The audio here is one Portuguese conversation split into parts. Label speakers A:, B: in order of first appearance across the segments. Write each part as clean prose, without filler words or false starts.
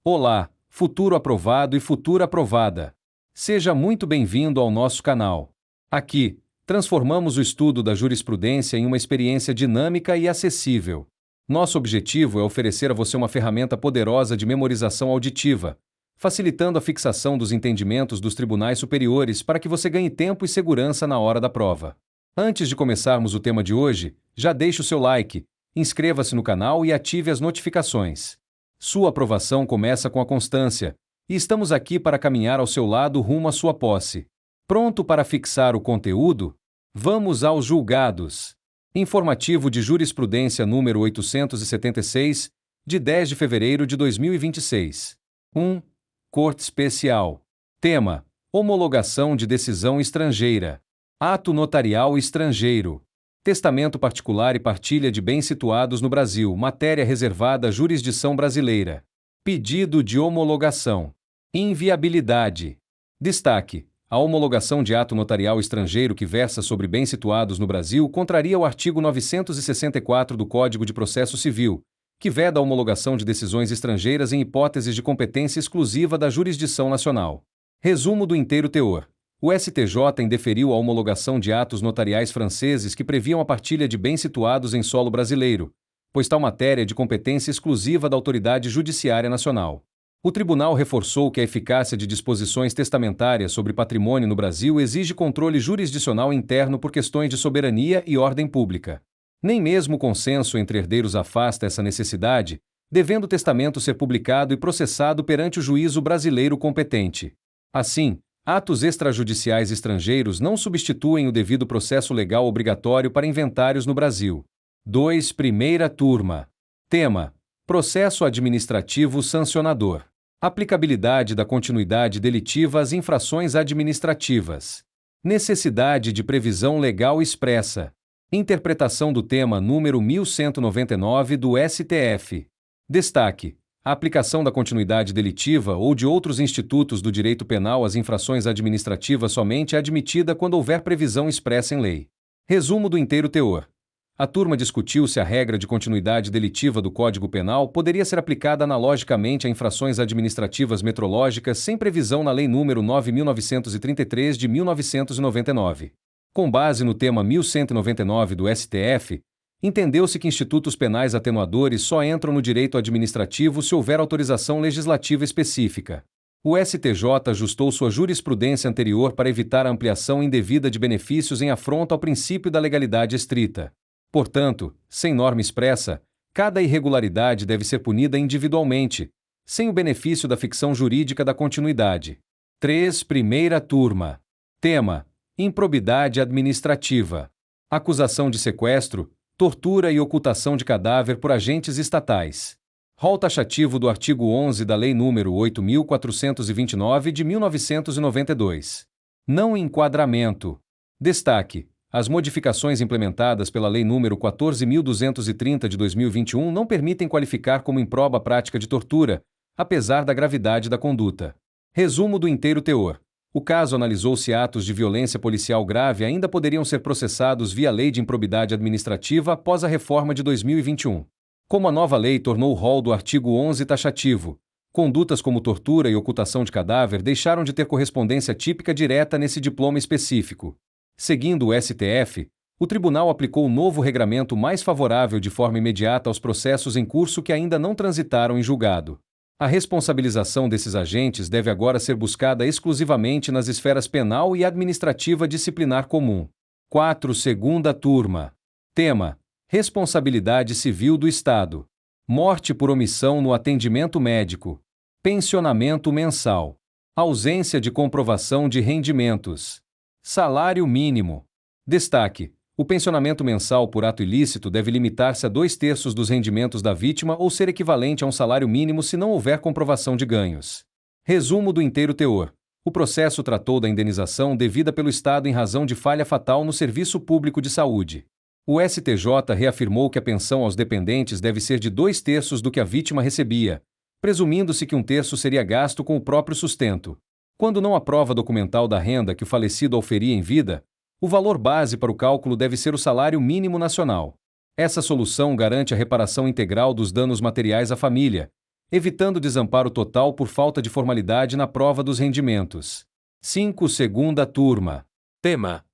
A: Olá, futuro aprovado e futura aprovada. Seja muito bem-vindo ao nosso canal. Aqui, transformamos o estudo da jurisprudência em uma experiência dinâmica e acessível. Nosso objetivo é oferecer a você uma ferramenta poderosa de memorização auditiva, facilitando a fixação dos entendimentos dos tribunais superiores para que você ganhe tempo e segurança na hora da prova. Antes de começarmos o tema de hoje, já deixe o seu like, inscreva-se no canal e ative as notificações. Sua aprovação começa com a constância, e estamos aqui para caminhar ao seu lado rumo à sua posse. Pronto para fixar o conteúdo? Vamos aos julgados. Informativo de Jurisprudência número 876, de 10 de fevereiro de 2026. 1. Corte Especial. Tema: homologação de decisão estrangeira. Ato notarial estrangeiro. Testamento particular e partilha de bens situados no Brasil, matéria reservada à jurisdição brasileira. Pedido de homologação. Inviabilidade. Destaque: a homologação de ato notarial estrangeiro que versa sobre bens situados no Brasil contraria o artigo 964 do Código de Processo Civil, que veda a homologação de decisões estrangeiras em hipóteses de competência exclusiva da jurisdição nacional. Resumo do inteiro teor. O STJ indeferiu a homologação de atos notariais franceses que previam a partilha de bens situados em solo brasileiro, pois tal matéria é de competência exclusiva da autoridade judiciária nacional. O tribunal reforçou que a eficácia de disposições testamentárias sobre patrimônio no Brasil exige controle jurisdicional interno por questões de soberania e ordem pública. Nem mesmo o consenso entre herdeiros afasta essa necessidade, devendo o testamento ser publicado e processado perante o juízo brasileiro competente. Assim, atos extrajudiciais estrangeiros não substituem o devido processo legal obrigatório para inventários no Brasil. 2. Primeira turma. Tema: processo administrativo sancionador. Aplicabilidade da continuidade delitiva às infrações administrativas. Necessidade de previsão legal expressa. Interpretação do tema número 1199 do STF. Destaque: a aplicação da continuidade delitiva ou de outros institutos do direito penal às infrações administrativas somente é admitida quando houver previsão expressa em lei. Resumo do inteiro teor. A turma discutiu se a regra de continuidade delitiva do Código Penal poderia ser aplicada analogicamente a infrações administrativas metrológicas sem previsão na Lei nº 9.933 de 1999. Com base no tema 1199 do STF, entendeu-se que institutos penais atenuadores só entram no direito administrativo se houver autorização legislativa específica. O STJ ajustou sua jurisprudência anterior para evitar a ampliação indevida de benefícios em afronta ao princípio da legalidade estrita. Portanto, sem norma expressa, cada irregularidade deve ser punida individualmente, sem o benefício da ficção jurídica da continuidade. 3. Primeira turma. Tema: improbidade administrativa. Acusação de sequestro, tortura e ocultação de cadáver por agentes estatais. Rol taxativo do artigo 11 da Lei nº 8.429 de 1992. Não enquadramento. Destaque: as modificações implementadas pela Lei nº 14.230 de 2021 não permitem qualificar como improba a prática de tortura, apesar da gravidade da conduta. Resumo do inteiro teor. O caso analisou se atos de violência policial grave ainda poderiam ser processados via Lei de Improbidade Administrativa após a reforma de 2021. Como a nova lei tornou o rol do artigo 11 taxativo, condutas como tortura e ocultação de cadáver deixaram de ter correspondência típica direta nesse diploma específico. Seguindo o STF, o tribunal aplicou o novo regramento mais favorável de forma imediata aos processos em curso que ainda não transitaram em julgado. A responsabilização desses agentes deve agora ser buscada exclusivamente nas esferas penal e administrativa disciplinar comum. 4. Segunda turma. Tema: responsabilidade civil do Estado. Morte por omissão no atendimento médico. Pensionamento mensal. Ausência de comprovação de rendimentos. Salário mínimo. Destaque: o pensionamento mensal por ato ilícito deve limitar-se a 2/3 dos rendimentos da vítima ou ser equivalente a um salário mínimo se não houver comprovação de ganhos. Resumo do inteiro teor. O processo tratou da indenização devida pelo Estado em razão de falha fatal no serviço público de saúde. O STJ reafirmou que a pensão aos dependentes deve ser de 2/3 do que a vítima recebia, presumindo-se que 1/3 seria gasto com o próprio sustento. Quando não há prova documental da renda que o falecido auferia em vida, o valor base para o cálculo deve ser o salário mínimo nacional. Essa solução garante a reparação integral dos danos materiais à família, evitando desamparo total por falta de formalidade na prova dos rendimentos. 5. Segunda turma.
B: Tema: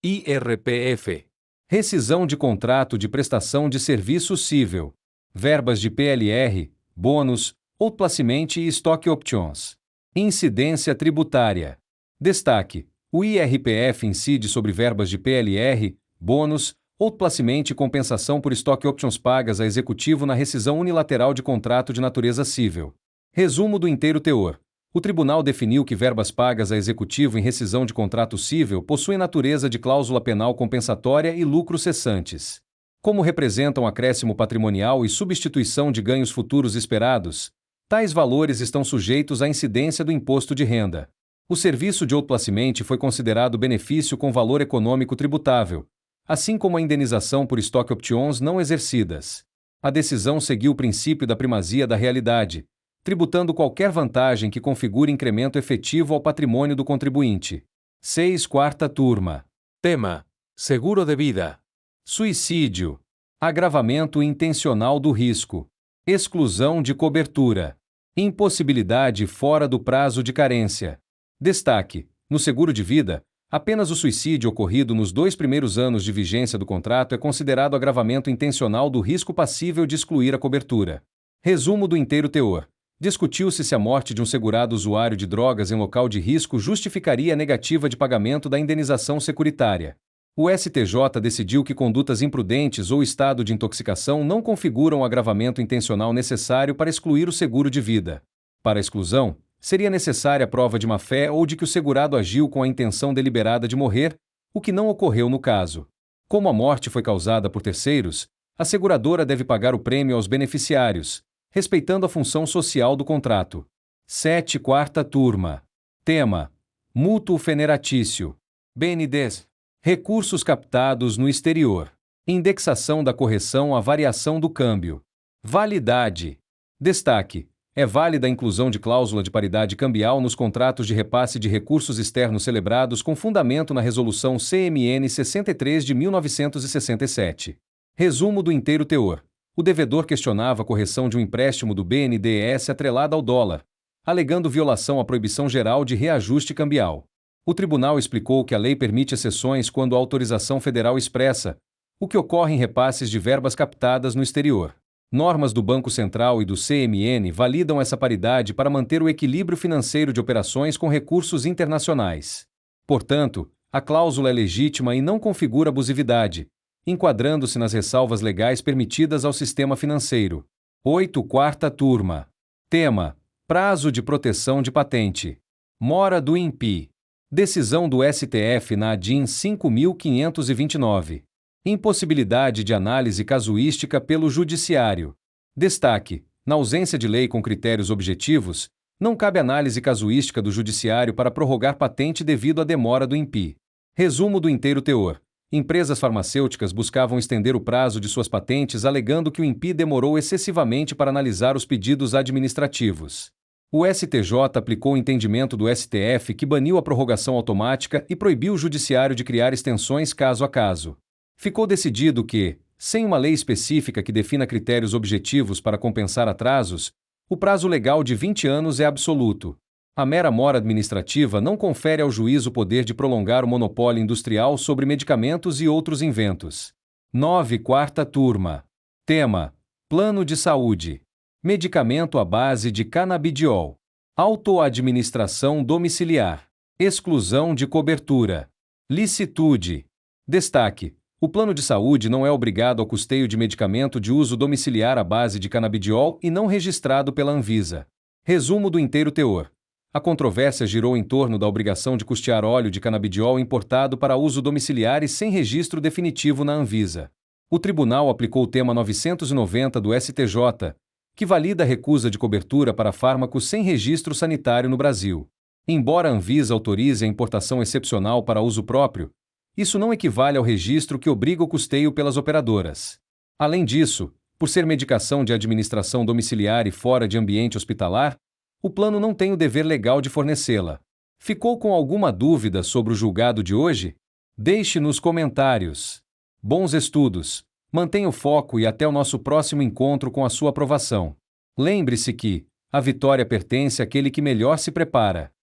B: IRPF.
A: Rescisão de contrato de prestação de serviço civil. Verbas de PLR, bônus, outplacement e stock options. Incidência tributária. Destaque: o IRPF incide sobre verbas de PLR, bônus, outplacement e compensação por stock options pagas a executivo na rescisão unilateral de contrato de natureza civil. Resumo do inteiro teor. O tribunal definiu que verbas pagas a executivo em rescisão de contrato civil possuem natureza de cláusula penal compensatória e lucros cessantes. Como representam acréscimo patrimonial e substituição de ganhos futuros esperados, tais valores estão sujeitos à incidência do imposto de renda. O serviço de outplacement foi considerado benefício com valor econômico tributável, assim como a indenização por stock options não exercidas. A decisão seguiu o princípio da primazia da realidade, tributando qualquer vantagem que configure incremento efetivo ao patrimônio do contribuinte. 6. Quarta turma.
B: Tema: seguro de vida.
A: Suicídio. Agravamento intencional do risco. Exclusão de cobertura. Impossibilidade fora do prazo de carência. Destaque: no seguro de vida, apenas o suicídio ocorrido nos 2 primeiros anos de vigência do contrato é considerado agravamento intencional do risco passível de excluir a cobertura. Resumo do inteiro teor. Discutiu-se se a morte de um segurado usuário de drogas em local de risco justificaria a negativa de pagamento da indenização securitária. O STJ decidiu que condutas imprudentes ou estado de intoxicação não configuram o agravamento intencional necessário para excluir o seguro de vida. Para a exclusão, seria necessária a prova de má-fé ou de que o segurado agiu com a intenção deliberada de morrer, o que não ocorreu no caso. Como a morte foi causada por terceiros, a seguradora deve pagar o prêmio aos beneficiários, respeitando a função social do contrato. 7. Quarta turma. Tema: mútuo feneratício. BNDES. Recursos captados no exterior. Indexação da correção à variação do câmbio. Validade. Destaque: é válida a inclusão de cláusula de paridade cambial nos contratos de repasse de recursos externos celebrados com fundamento na Resolução CMN 63 de 1967. Resumo do inteiro teor. O devedor questionava a correção de um empréstimo do BNDES atrelada ao dólar, alegando violação à proibição geral de reajuste cambial. O tribunal explicou que a lei permite exceções quando há autorização federal expressa, o que ocorre em repasses de verbas captadas no exterior. Normas do Banco Central e do CMN validam essa paridade para manter o equilíbrio financeiro de operações com recursos internacionais. Portanto, a cláusula é legítima e não configura abusividade, enquadrando-se nas ressalvas legais permitidas ao sistema financeiro. 8. Quarta turma. Tema: prazo de proteção de patente. Mora do INPI. Decisão do STF na ADIM 5.529. Impossibilidade de análise casuística pelo Judiciário. Destaque: na ausência de lei com critérios objetivos, não cabe análise casuística do Judiciário para prorrogar patente devido à demora do INPI. Resumo do inteiro teor. Empresas farmacêuticas buscavam estender o prazo de suas patentes alegando que o INPI demorou excessivamente para analisar os pedidos administrativos. O STJ aplicou o entendimento do STF que baniu a prorrogação automática e proibiu o Judiciário de criar extensões caso a caso. Ficou decidido que, sem uma lei específica que defina critérios objetivos para compensar atrasos, o prazo legal de 20 anos é absoluto. A mera mora administrativa não confere ao juiz o poder de prolongar o monopólio industrial sobre medicamentos e outros inventos. 9. Quarta turma. Tema: plano de saúde. Medicamento à base de canabidiol. Autoadministração domiciliar. Exclusão de cobertura. Licitude. Destaque: o plano de saúde não é obrigado ao custeio de medicamento de uso domiciliar à base de canabidiol e não registrado pela Anvisa. Resumo do inteiro teor. A controvérsia girou em torno da obrigação de custear óleo de canabidiol importado para uso domiciliar e sem registro definitivo na Anvisa. O tribunal aplicou o tema 990 do STJ, que valida a recusa de cobertura para fármacos sem registro sanitário no Brasil. Embora a Anvisa autorize a importação excepcional para uso próprio, isso não equivale ao registro que obriga o custeio pelas operadoras. Além disso, por ser medicação de administração domiciliar e fora de ambiente hospitalar, o plano não tem o dever legal de fornecê-la. Ficou com alguma dúvida sobre o julgado de hoje? Deixe nos comentários. Bons estudos, mantenha o foco e até o nosso próximo encontro com a sua aprovação. Lembre-se que a vitória pertence àquele que melhor se prepara.